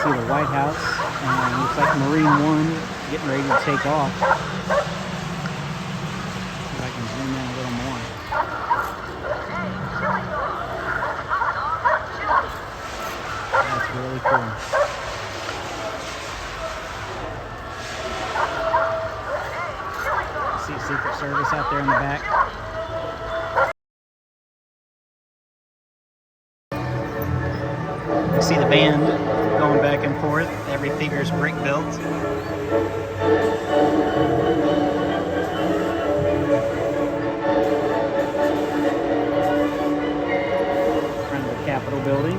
see the White House. Looks like Marine One getting ready to take off. See if I can zoom in a little more. That's really cool. See Secret Service out there in the back. You see the band going back and forth. Every figure's brick built. Front of the Capitol building.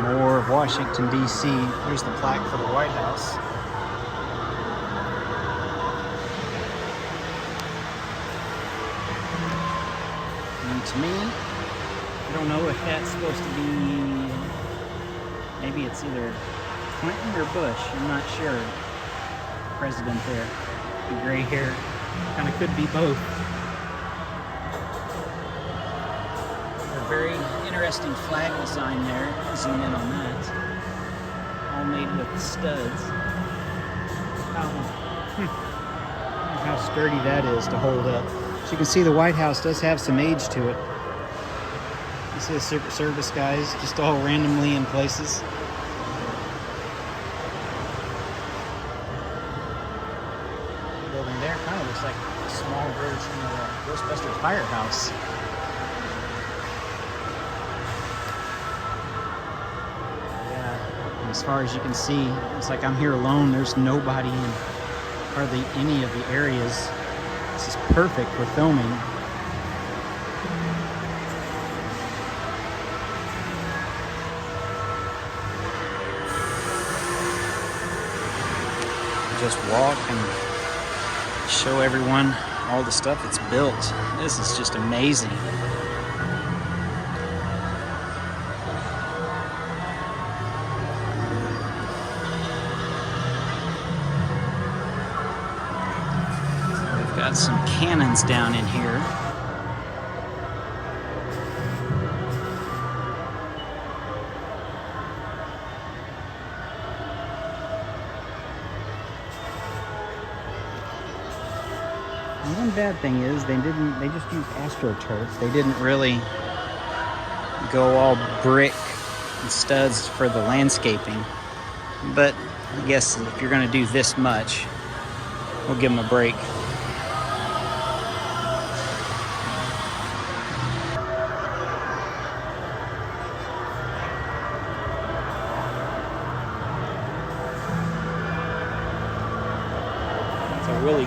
More of Washington, D.C. Here's the plaque for the White House. And to me, I don't know if that's supposed to be, maybe it's either Clinton or Bush, I'm not sure. President there, the gray hair, kind of could be both. A very interesting flag design there. Zoom in on that. All made with studs. How sturdy that is to hold up. As you can see, the White House does have some age to it. You see the Secret Service guys just all randomly in places. The building there kind of looks like a small version of a Ghostbusters firehouse. As far as you can see, it's like I'm here alone. There's nobody in hardly any of the areas. This is perfect for filming. Just walk and show everyone all the stuff that's built. This is just amazing. Got some cannons down in here. One bad thing is they just used AstroTurf. They didn't really go all brick and studs for the landscaping. But I guess if you're gonna do this much, we'll give them a break. It's a really